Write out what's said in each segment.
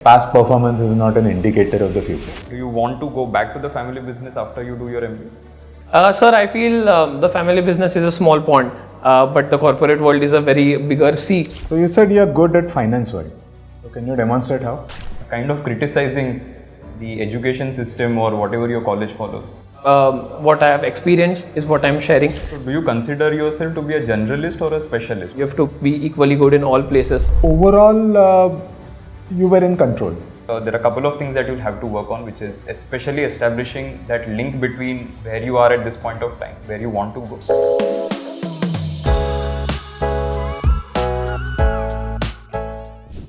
Past performance is not an indicator of the future. Do you want to go back to the family business after you do your MBA? Sir, I feel the family business is a small pond, but the corporate world is a very bigger sea. So you said you're good at finance world. So can you demonstrate how? Kind of criticizing the education system or whatever your college follows. What I have experienced is what I'm sharing. So do you consider yourself to be a generalist or a specialist? You have to be equally good in all places. Overall, you were in control. There are a couple of things that you'll have to work on, which is especially establishing that link between where you are at this point of time, where you want to go.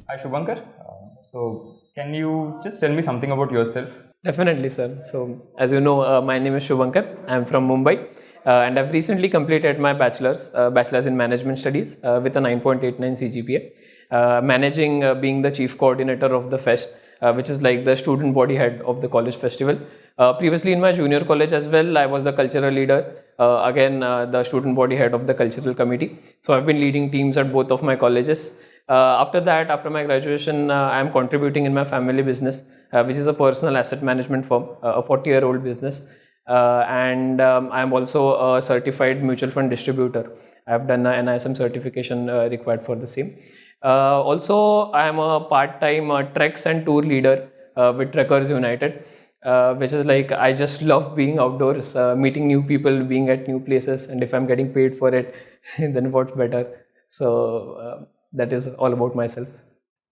Hi Shubhankar. So can you just tell me something about yourself? Definitely, sir. So, as you know, my name is Shubhankar. I'm from Mumbai, and I've recently completed my bachelor's in management studies with a 9.89 CGPA. Managing being the chief coordinator of the fest, which is like the student body head of the college festival. Previously in my junior college as well, I was the cultural leader, the student body head of the cultural committee. So I've been leading teams at both of my colleges. After that, after my graduation, I am contributing in my family business, which is a personal asset management firm, a 40-year-old business. And I am also a certified mutual fund distributor. I have done an NISM certification required for the same. Also, I am a part-time treks and tour leader with Trekkers United, which is like I just love being outdoors, meeting new people, being at new places, and if I'm getting paid for it, then what's better? So that is all about myself.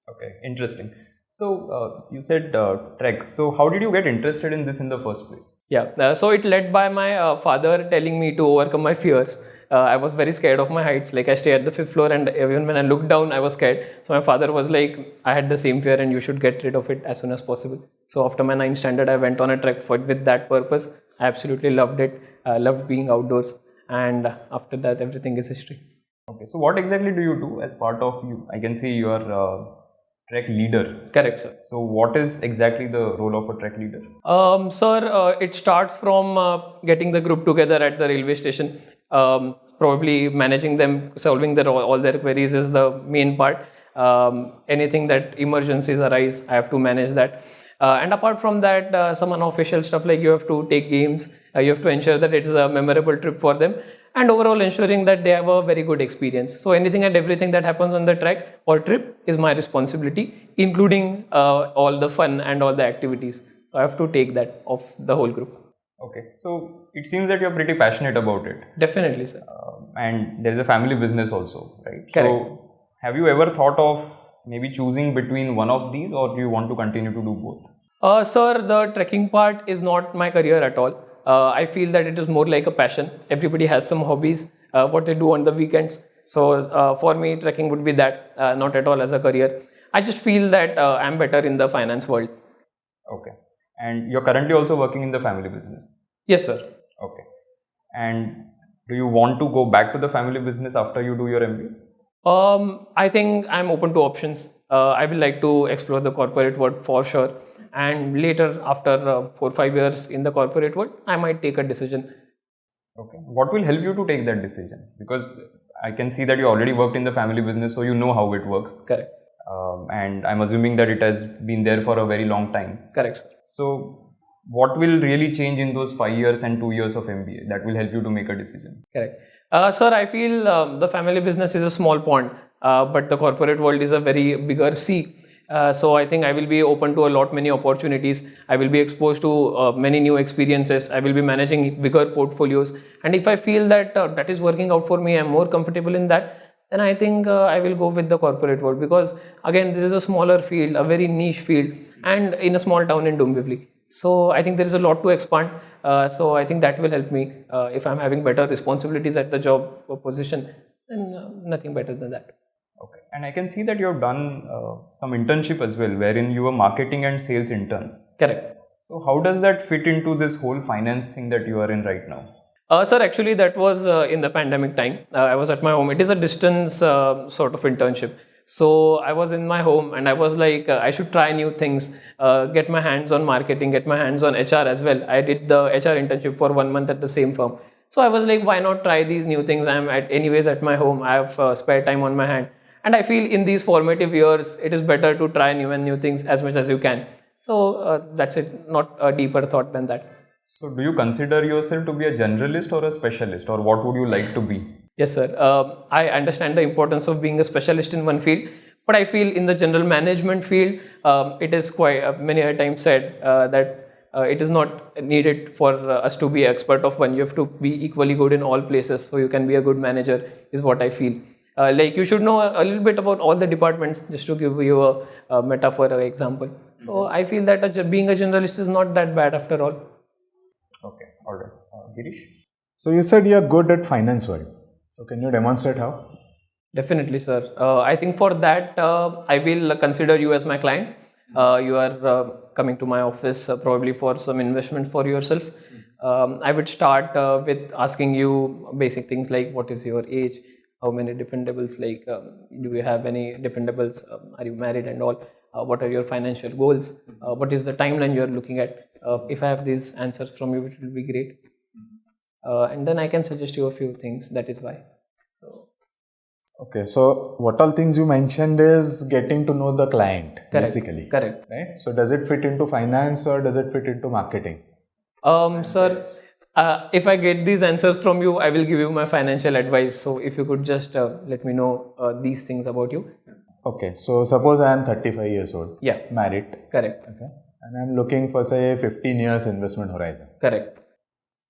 Okay, interesting. So you said treks. So how did you get interested in this in the first place? Yeah, so it led by my father telling me to overcome my fears. I was very scared of my heights. Like I stay at the 5th floor, and even when I looked down, I was scared. So my father was like, I had the same fear and you should get rid of it as soon as possible. So after my 9th standard, I went on a trek with that purpose. I absolutely loved it. I loved being outdoors. And after that, everything is history. Okay, so what exactly do you do as part of you? I can see you are trek leader. Correct, sir. So what is exactly the role of a trek leader? Sir, it starts from getting the group together at the railway station. Probably managing them, solving all their queries is the main part. Anything that emergencies arise, I have to manage that. And apart from that, some unofficial stuff like you have to take games, you have to ensure that it is a memorable trip for them, and overall ensuring that they have a very good experience. So anything and everything that happens on the trek or trip is my responsibility, including all the fun and all the activities. So I have to take that of the whole group. Okay, so it seems that you're pretty passionate about it. Definitely, sir. And there's a family business also, right? Correct. So have you ever thought of maybe choosing between one of these, or do you want to continue to do both? Sir, the trekking part is not my career at all. I feel that it is more like a passion. Everybody has some hobbies, what they do on the weekends. So for me, trekking would be that, not at all as a career. I just feel that I'm better in the finance world. Okay. And you're currently also working in the family business? Yes, sir. Okay. And do you want to go back to the family business after you do your MBA? I think I'm open to options. I will like to explore the corporate world for sure. And later, after 4 or 5 years in the corporate world, I might take a decision. Okay. What will help you to take that decision? Because I can see that you already worked in the family business, so you know how it works. Correct. And I'm assuming that it has been there for a very long time. Correct, sir. So what will really change in those 5 years and 2 years of MBA that will help you to make a decision? Correct. Sir, I feel the family business is a small pond, but the corporate world is a very bigger sea. So I think I will be open to many opportunities. I will be exposed to many new experiences. I will be managing bigger portfolios. And if I feel that that is working out for me, I'm more comfortable in that, then I think I will go with the corporate world, because again, this is a smaller field, a very niche field, and in a small town in Dombivli. So I think there is a lot to expand. So I think that will help me if I'm having better responsibilities at the job or position, then nothing better than that. Okay. And I can see that you have done some internship as well, wherein you were marketing and sales intern. Correct. So how does that fit into this whole finance thing that you are in right now? Sir, actually that was in the pandemic time. I was at my home. It is a distance sort of internship. So I was in my home and I was like, I should try new things, get my hands on marketing, get my hands on HR as well. I did the HR internship for 1 month at the same firm. So I was like, why not try these new things? I'm anyways at my home. I have spare time on my hand. And I feel in these formative years, it is better to try new things as much as you can. So that's it, not a deeper thought than that. So do you consider yourself to be a generalist or a specialist, or what would you like to be? Yes, sir. I understand the importance of being a specialist in one field, but I feel in the general management field, it is quite many a time said that it is not needed for us to be expert of one. You have to be equally good in all places, so you can be a good manager, is what I feel. Like you should know a little bit about all the departments, just to give you a metaphor or example. So I feel that being a generalist is not that bad after all. Okay, all right. Girish? So you said you're good at finance world. So can you demonstrate how? Definitely, sir. I think for that, I will consider you as my client. You are coming to my office probably for some investment for yourself. I would start with asking you basic things like what is your age, how many dependables, like do you have any dependables, are you married and all, what are your financial goals, what is the timeline you are looking at. If I have these answers from you, it will be great. And then I can suggest you a few things, that is why. Okay, so what all things you mentioned is getting to know the client, Correct. basically. Correct. Right? So does it fit into finance or does it fit into marketing? Sir, if I get these answers from you, I will give you my financial advice. So if you could just let me know these things about you. Okay, so suppose I am 35 years old, Yeah. married. Correct. Okay, and I am looking for say 15 years investment horizon. Correct.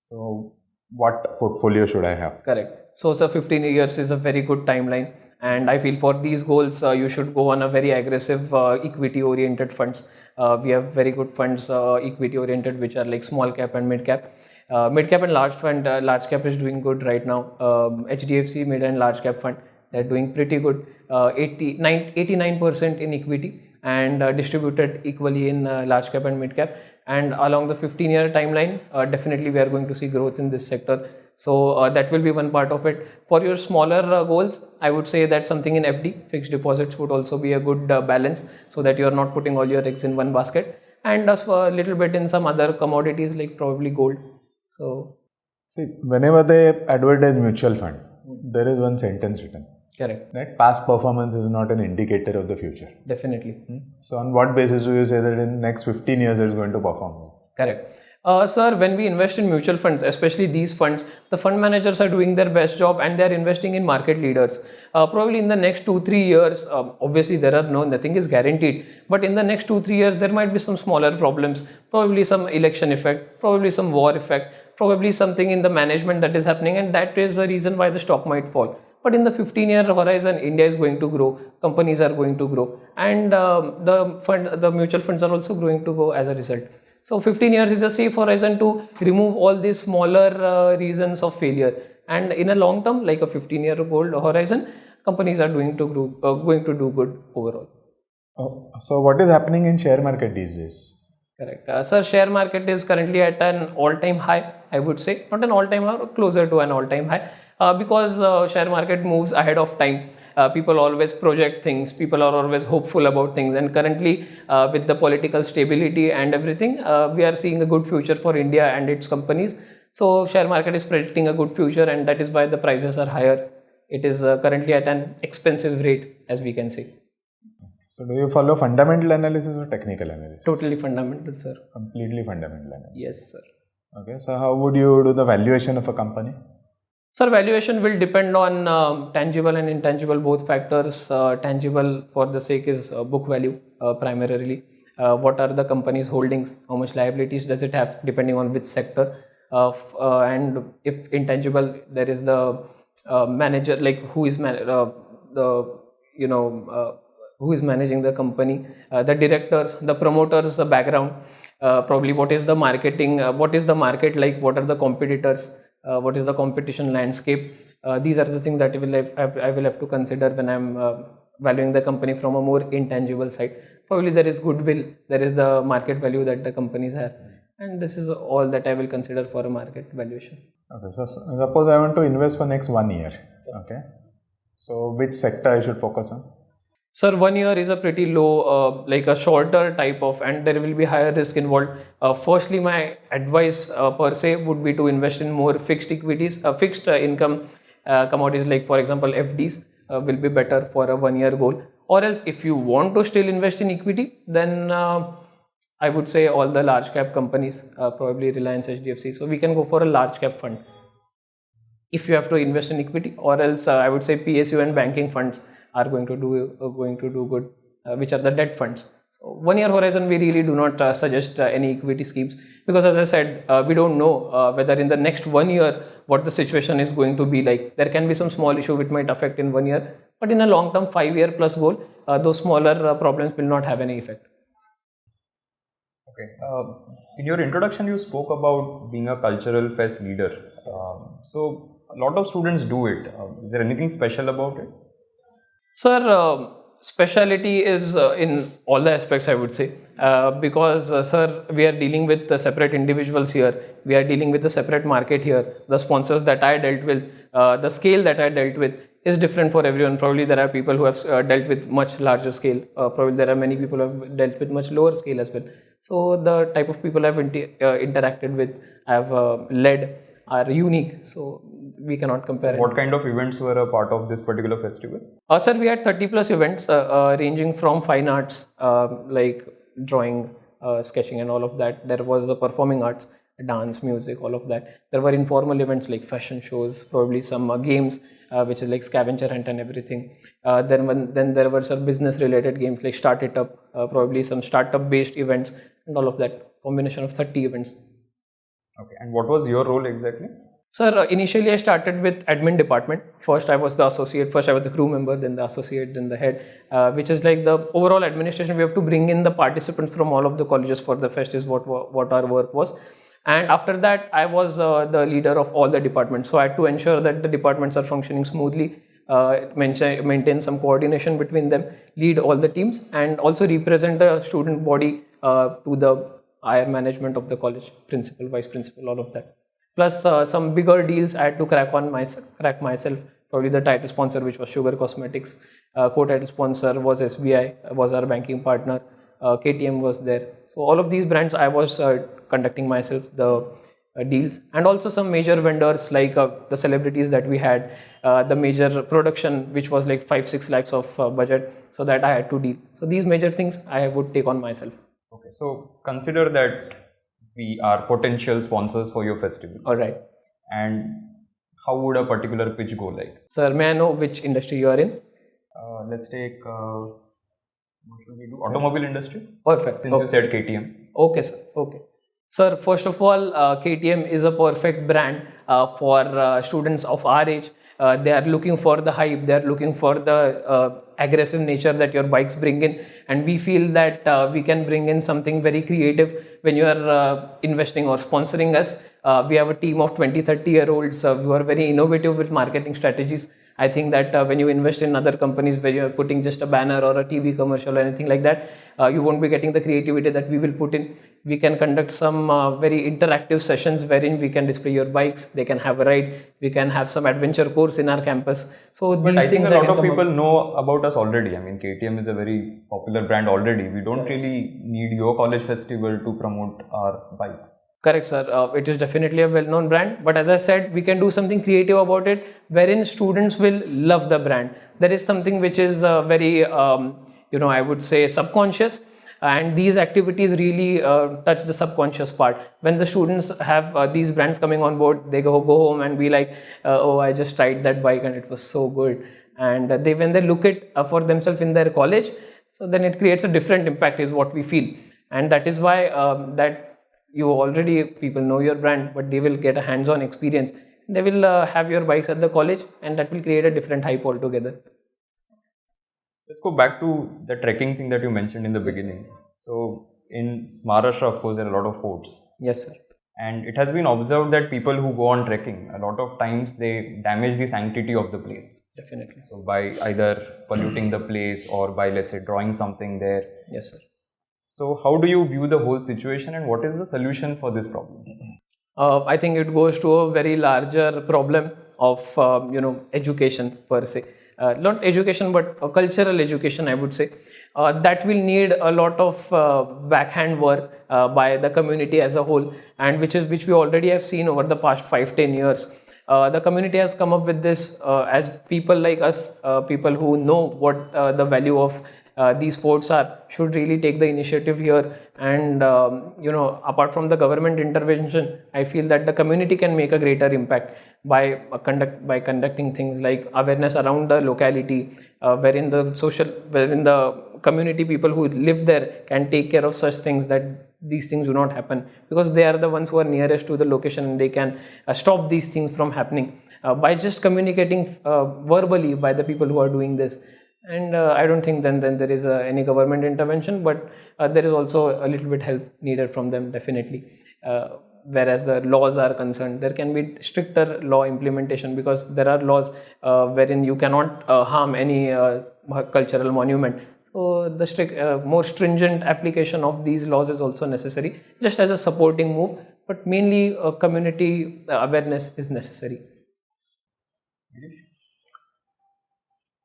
So what portfolio should I have? Correct. So, sir, 15 years is a very good timeline, and I feel for these goals, you should go on a very aggressive equity-oriented funds. We have very good funds, equity-oriented, which are like small cap and mid cap. Mid cap and large fund, large cap is doing good right now. HDFC mid and large cap fund, they're doing pretty good. 89% in equity and distributed equally in large cap and mid cap. And along the 15-year timeline, definitely we are going to see growth in this sector. So that will be one part of it. For your smaller goals, I would say that something in FD, fixed deposits, would also be a good balance, so that you are not putting all your eggs in one basket. And a little bit in some other commodities like probably gold. So, see, whenever they advertise mutual fund, there is one sentence written. Correct. That past performance is not an indicator of the future. Definitely. So on what basis do you say that in next 15 years it is going to perform well? Correct. Sir, when we invest in mutual funds, especially these funds, the fund managers are doing their best job and they are investing in market leaders. Probably in the next 2-3 years, obviously nothing is guaranteed, but in the next 2-3 years, there might be some smaller problems, probably some election effect, probably some war effect, probably something in the management that is happening, and that is the reason why the stock might fall. But in the 15-year horizon, India is going to grow, companies are going to grow, and the mutual funds are also going to grow as a result. So 15 years is a safe horizon to remove all these smaller reasons of failure. And in a long term, like a 15-year horizon, companies are going to do good overall. Oh, so what is happening in share market these days? Correct. Sir, share market is currently at an all-time high, I would say. Not an all-time high, closer to an all-time high. Because share market moves ahead of time. People always project things, people are always hopeful about things, and currently with the political stability and everything, we are seeing a good future for India and its companies. So share market is predicting a good future, and that is why the prices are higher. It is currently at an expensive rate, as we can say. So do you follow fundamental analysis or technical analysis? Totally fundamental, sir. Completely fundamental analysis. Yes, sir. Okay, so how would you do the valuation of a company? Sir, valuation will depend on tangible and intangible both factors. Tangible for the sake is book value primarily. What are the company's holdings? How much liabilities does it have depending on which sector? And if intangible, there is the manager, like who is who is managing the company, the directors, the promoters, the background, probably what is the marketing, what is the market like, what are the competitors, what is the competition landscape. These are the things that I will have to consider when I'm valuing the company from a more intangible side. Probably there is goodwill, there is the market value that the companies have, and this is all that I will consider for a market valuation. Okay, so suppose I want to invest for next 1 year. Okay, so which sector I should focus on? Sir, 1 year is a pretty low, like a shorter type of, and there will be higher risk involved. Firstly, my advice per se would be to invest in more fixed equities, fixed income commodities, like for example FDs. will be better for a 1-year goal. Or else if you want to still invest in equity, then I would say all the large cap companies, probably Reliance, HDFC. So we can go for a large cap fund if you have to invest in equity, or else I would say PSU and banking funds are going to do good, which are the debt funds. So 1-year horizon, we really do not suggest any equity schemes, because as I said, we don't know whether in the next 1 year what the situation is going to be like. There can be some small issue which might affect in 1 year, but in a long term 5-year plus goal, those smaller problems will not have any effect. Okay. In your introduction, you spoke about being a cultural fest leader. So a lot of students do it. Is there anything special about it? Sir, speciality is in all the aspects, I would say, because sir, we are dealing with the separate individuals here. We are dealing with a separate market here. The sponsors that I dealt with, the scale that I dealt with is different for everyone. Probably there are people who have dealt with much larger scale. Probably there are many people who have dealt with much lower scale as well. So the type of people I've interacted with, I've led, are unique. So we cannot compare. So what kind of events were a part of this particular festival? Sir, we had 30 plus events ranging from fine arts like drawing, sketching and all of that. There was the performing arts, dance, music, all of that. There were informal events like fashion shows, probably some games, which is like scavenger hunt and everything. Then there were some business related games like Start It Up, probably some startup based events and all of that. Combination of 30 events. Okay, and what was your role exactly? Sir, initially I started with admin department. First I was the associate, first I was the crew member, then the associate, then the head, which is like the overall administration. We have to bring in the participants from all of the colleges for the fest is what our work was. And after that I was the leader of all the departments. So I had to ensure that the departments are functioning smoothly, maintain some coordination between them, lead all the teams, and also represent the student body to the higher management of the college, principal, vice principal, all of that. Plus some bigger deals I had to crack myself. Probably the title sponsor, which was Sugar Cosmetics, co-title sponsor was SBI, was our banking partner, KTM was there. So all of these brands I was conducting myself the deals, and also some major vendors like the celebrities that we had, the major production which was like 5-6 lakhs of budget, so that I had to deal. So these major things I would take on myself. Okay, so consider that we are potential sponsors for your festival. All right. And how would a particular pitch go like? Sir, may I know which industry you are in? Let's take, what should we do? Automobile industry? Perfect. Since you said KTM. Okay, sir. Okay. Sir, first of all, KTM is a perfect brand for students of our age. They are looking for the hype, they are looking for the aggressive nature that your bikes bring in, and we feel that we can bring in something very creative when you are investing or sponsoring us. We have a team of 20-30 year olds who are very innovative with marketing strategies. I think that when you invest in other companies where you are putting just a banner or a TV commercial or anything like that, you won't be getting the creativity that we will put in. We can conduct some very interactive sessions wherein we can display your bikes, they can have a ride, we can have some adventure course in our campus. So but these I think things a lot of people know about us already. I mean, KTM is a very popular brand already. We don't really need your college festival to promote our bikes. Correct, sir. It is definitely a well-known brand, but as I said, we can do something creative about it, wherein students will love the brand. There is something which is very, I would say, subconscious, and these activities really touch the subconscious part. When the students have these brands coming on board, they go home and be like, "Oh, I just tried that bike and it was so good." And when they look it for themselves in their college, so then it creates a different impact, is what we feel, and that is why that. You already, people know your brand, but they will get a hands-on experience. They will have your bikes at the college, and that will create a different hype altogether. Let's go back to the trekking thing that you mentioned in the beginning. So in Maharashtra, of course, there are a lot of forts. Yes, sir. And it has been observed that people who go on trekking, a lot of times they damage the sanctity of the place. Definitely. So by either polluting the place or by, let's say, drawing something there. Yes, sir. So how do you view the whole situation, and what is the solution for this problem? I think it goes to a very larger problem of education per se. Not education, but cultural education, I would say. That will need a lot of backhand work by the community as a whole, and which we already have seen over the past 5-10 years. The community has come up with this as people like us, people who know what the value of these forts are, should really take the initiative here. And apart from the government intervention, I feel that the community can make a greater impact by conducting things like awareness around the locality, wherein the community people who live there can take care of such things, that these things do not happen, because they are the ones who are nearest to the location, and they can stop these things from happening by just communicating verbally by the people who are doing this. And I don't think then there is any government intervention, but there is also a little bit help needed from them, definitely. Whereas the laws are concerned, there can be stricter law implementation, because there are laws wherein you cannot harm any cultural monument. So the more stringent application of these laws is also necessary, just as a supporting move, but mainly community awareness is necessary.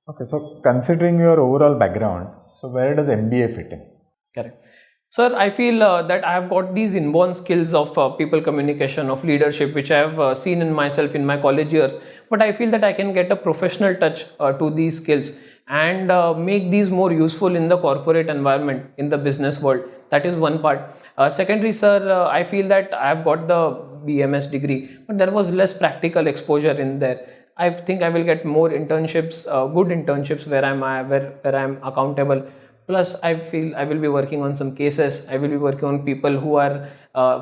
Okay, so considering your overall background, so where does MBA fit in? Correct. Sir, I feel that I have got these inborn skills of people communication, of leadership, which I have seen in myself in my college years. But I feel that I can get a professional touch to these skills and make these more useful in the corporate environment, in the business world. That is one part. Secondly, sir, I feel that I have got the BMS degree, but there was less practical exposure in there. I think I will get more internships, good internships where I'm accountable. Plus, I feel I will be working on some cases. I will be working on people who are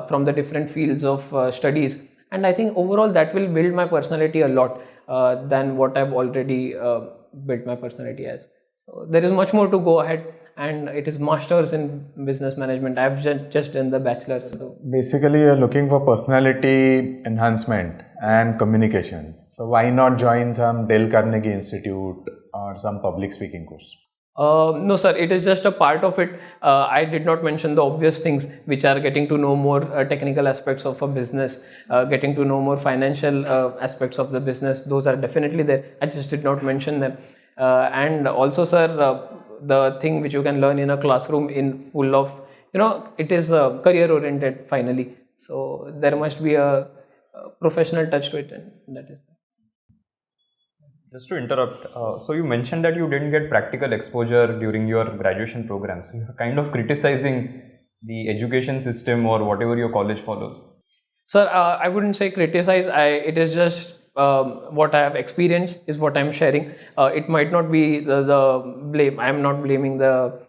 from the different fields of studies, and I think overall that will build my personality a lot than what I've already built my personality as. So there is much more to go ahead, and it is masters in business management. I've just done the bachelor's. So basically, you're looking for personality enhancement and communication. So why not join some Dale Carnegie Institute or some public speaking course? No, sir, it is just a part of it. I did not mention the obvious things, which are getting to know more technical aspects of a business, getting to know more financial aspects of the business. Those are definitely there. I just did not mention them. And also, sir, the thing which you can learn in a classroom in full of, it is career oriented finally. So there must be a professional touch to it, and that is. Just to interrupt, so you mentioned that you didn't get practical exposure during your graduation program. So you're kind of criticizing the education system or whatever your college follows. Sir, I wouldn't say criticize. It is just what I have experienced is what I'm sharing. It might not be the blame. I'm not blaming the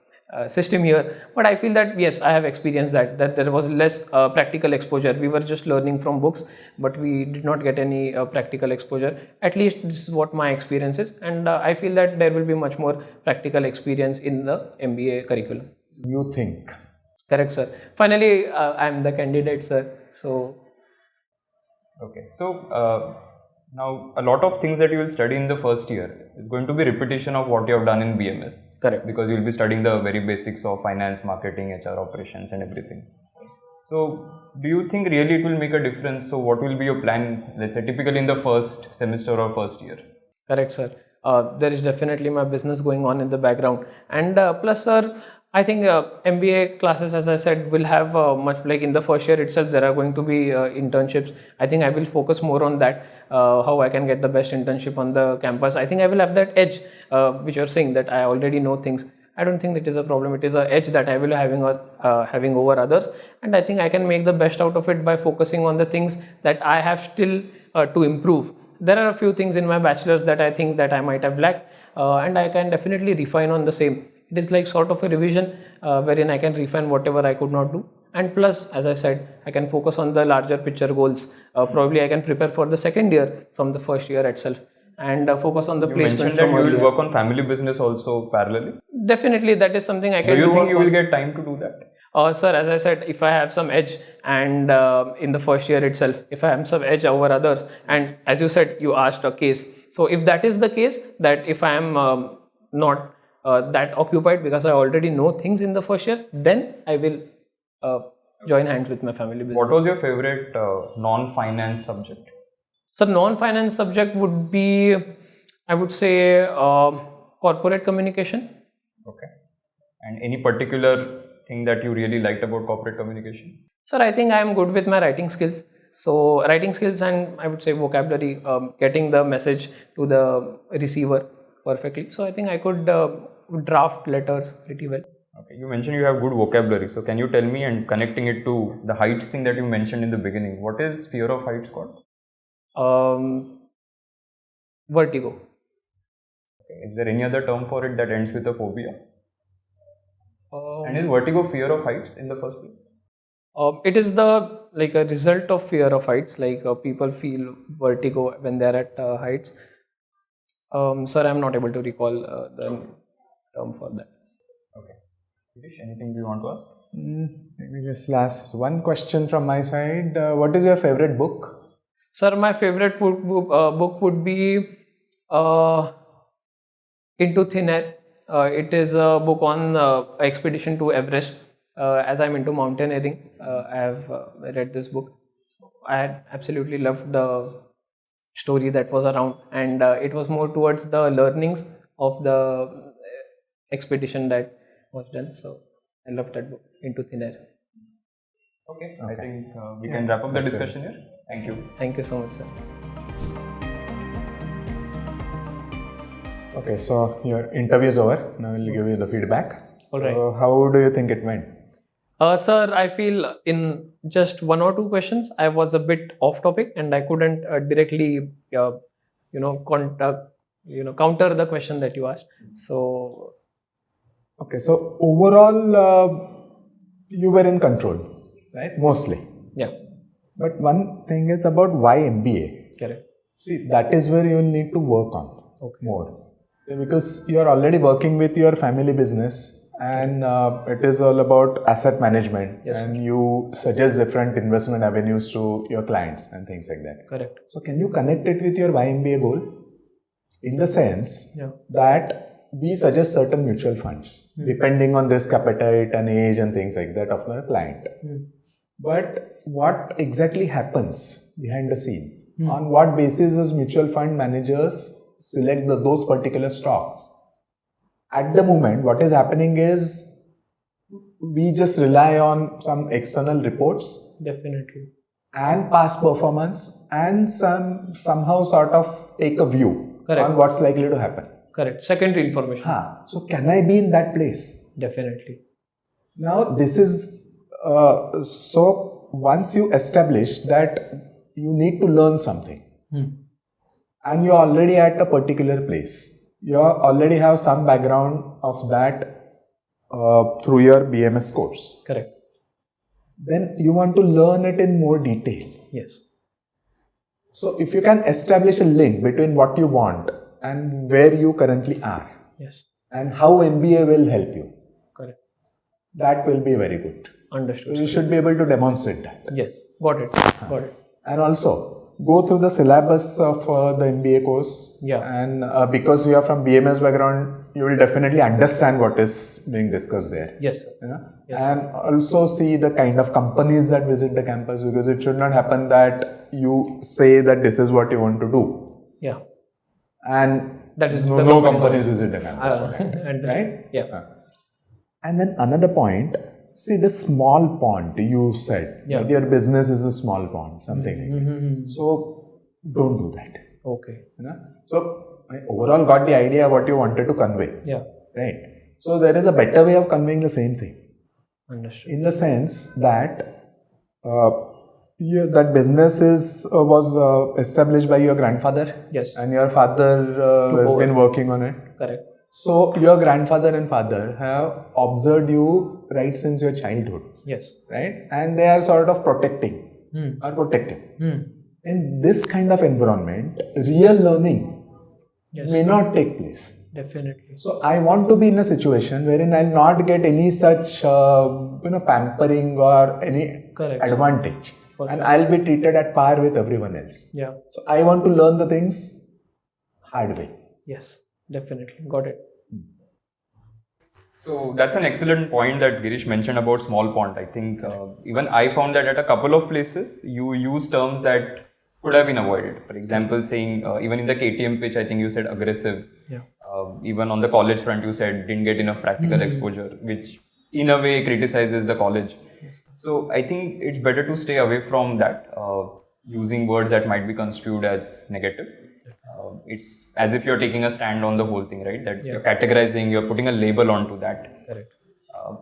system here, but I feel that yes, I have experienced that there was less practical exposure. We were just learning from books, but we did not get any practical exposure. At least this is what my experience is, and I feel that there will be much more practical experience in the MBA curriculum. You think? Correct, sir. Finally, I'm the candidate, sir. So okay, so now a lot of things that you will study in the first year is going to be repetition of what you have done in BMS. Correct. Because you will be studying the very basics of finance, marketing, HR operations and everything. So do you think really it will make a difference? So what will be your plan, let's say typically in the first semester or first year? Correct, sir. There is definitely my business going on in the background, and plus, sir, I think MBA classes, as I said, will have much, like in the first year itself, there are going to be internships. I think I will focus more on that, how I can get the best internship on the campus. I think I will have that edge, which you're saying that I already know things. I don't think that is a problem. It is an edge that I will be having over others, and I think I can make the best out of it by focusing on the things that I have still to improve. There are a few things in my bachelor's that I think that I might have lacked, and I can definitely refine on the same. It is like sort of a revision wherein I can refine whatever I could not do, and plus, as I said, I can focus on the larger picture goals. Probably I can prepare for the second year from the first year itself, and focus on the placement. You mentioned that you will work on family business also parallelly. Definitely, that is something I can do. Do you think you will get time to do that? Sir, as I said, if I have some edge, and in the first year itself, if I have some edge over others, and as you said, you asked a case. So if that is the case, that if I am not that occupied because I already know things in the first year, then I will join hands with my family business. What was your favorite non-finance subject? So non-finance subject would be, I would say, corporate communication. Okay. And any particular thing that you really liked about corporate communication? Sir, I think I am good with my writing skills. So writing skills and I would say vocabulary, getting the message to the receiver perfectly. So I think I could draft letters pretty well. Okay, you mentioned you have good vocabulary. So can you tell me, and connecting it to the heights thing that you mentioned in the beginning, what is fear of heights called? Vertigo. Okay. Is there any other term for it that ends with a phobia? And is vertigo fear of heights in the first place? It is a result of fear of heights. People feel vertigo when they are at heights. Sir, I am not able to recall the term for that. Okay. Girish, anything do you want to ask? Maybe just last one question from my side. What is your favorite book? Sir, my favorite book would be Into Thin Air. It is a book on expedition to Everest. As I'm into mountaineering, I have read this book. So I had absolutely loved the story that was around, and it was more towards the learnings of the expedition that was done. So I loved that book, Into Thin Air. Okay. I think we can wrap up the discussion here. Thank you. Thank you so much, sir. Okay, so your interview is over. Now we'll give you the feedback. All right. So how do you think it went? Sir, I feel in just one or two questions, I was a bit off topic and I couldn't directly, counter the question that you asked. So, okay, so overall, you were in control, right? Mostly. Yeah. But one thing is about why MBA. Correct. See, that is where you will need to work on more. Because you are already working with your family business. And it is all about asset management, and you suggest different investment avenues to your clients and things like that. Correct. So can you connect it with your YMBA goal? In the sense that we suggest certain mutual funds depending on risk appetite and age and things like that of the client. But what exactly happens behind the scene? On what basis those mutual fund managers select those particular stocks? At the moment, what is happening is we just rely on some external reports. Definitely. And past performance, and somehow sort of take a view on what's likely to happen. Correct. Secondary information. So can I be in that place? Definitely. Now this is, so once you establish that you need to learn something and you're already at a particular place. You already have some background of that through your BMS course. Correct. Then you want to learn it in more detail. Yes. So if you can establish a link between what you want and where you currently are. Yes. And how MBA will help you. Correct. That will be very good. Understood. So you should be able to demonstrate that. Yes. Got it. Got it. And also, go through the syllabus of the MBA course. Yeah. And because you are from BMS background, you will definitely understand what is being discussed there. Yes, sir. You know? Yes, and also see the kind of companies that visit the campus, because it should not happen that you say that this is what you want to do. Yeah. And that is no companies visit the campus. Right? Yeah. And then another point, see the small pond you said, that your business is a small pond, something like that. So don't do that. Okay. You know? So I overall got the idea what you wanted to convey. Yeah. Right. So there is a better way of conveying the same thing. Understood. In the sense that that business was established by your grandfather. Yes. And your father has been working on it. Correct. So your grandfather and father have observed you right since your childhood. Yes. Right? And they are sort of protecting or protective. In this kind of environment, real learning may not take place. Definitely. So I want to be in a situation wherein I'll not get any such pampering or any advantage. Perfect. And I'll be treated at par with everyone else. Yeah. So I want to learn the things hard way. Yes, definitely. Got it. So that's an excellent point that Girish mentioned about small pond. I think even I found that at a couple of places you use terms that could have been avoided. For example, saying even in the KTM pitch, I think you said aggressive. Yeah. Even on the college front, you said didn't get enough practical exposure, which in a way criticizes the college. Yes. So I think it's better to stay away from that. using words that might be construed as negative. It's as if you're taking a stand on the whole thing, right? That you're categorizing, you're putting a label onto that. Correct.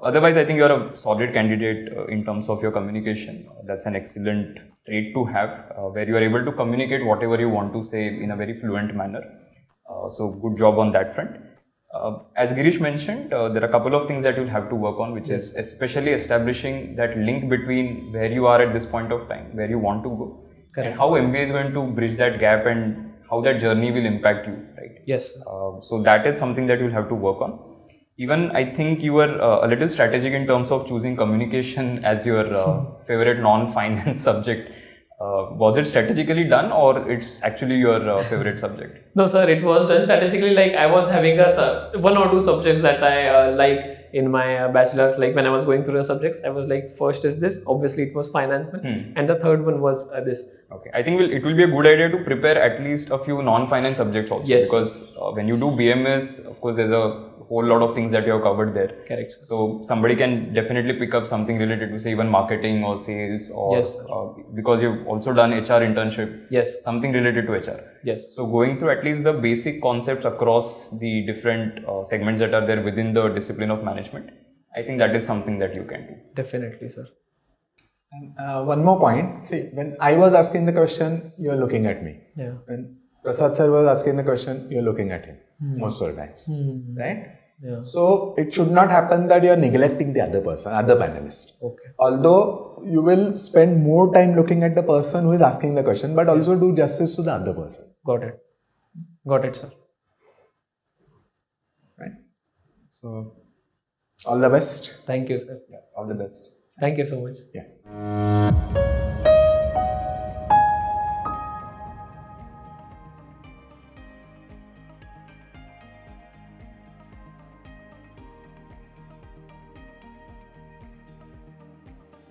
Otherwise, I think you're a solid candidate in terms of your communication. That's an excellent trait to have, where you are able to communicate whatever you want to say in a very fluent manner. So good job on that front. As Girish mentioned, there are a couple of things that you'll have to work on, which is especially establishing that link between where you are at this point of time, where you want to go, and how MBA is going to bridge that gap and how that journey will impact you, right? Yes. So that is something that you'll have to work on. Even I think you were a little strategic in terms of choosing communication as your favorite non-finance subject. Was it strategically done, or it's actually your favorite subject? No, sir, it was done strategically. Like I was having one or two subjects that I like in my bachelor's. Like when I was going through the subjects, I was like, first is this. Obviously, it was finance, and the third one was this. Okay, I think it will be a good idea to prepare at least a few non-finance subjects also. Yes. Because when you do BMS, of course, there's a whole lot of things that you have covered there. Correct. So somebody can definitely pick up something related to say even marketing or sales, or because you've also done HR internship. Yes. Something related to HR. Yes. So going through at least the basic concepts across the different segments that are there within the discipline of management, I think that is something that you can do. Definitely, sir. And one more point. See, when I was asking the question, you are looking at me. Yeah. When Prasad sir was asking the question, you're looking at him most of the times, right? Yeah. So it should not happen that you're neglecting the other person, other panelist. Okay. Although you will spend more time looking at the person who is asking the question, but also do justice to the other person. Got it. Got it, sir. Right? So all the best. Thank you, sir. Yeah, all the best. Thank you so much. Yeah.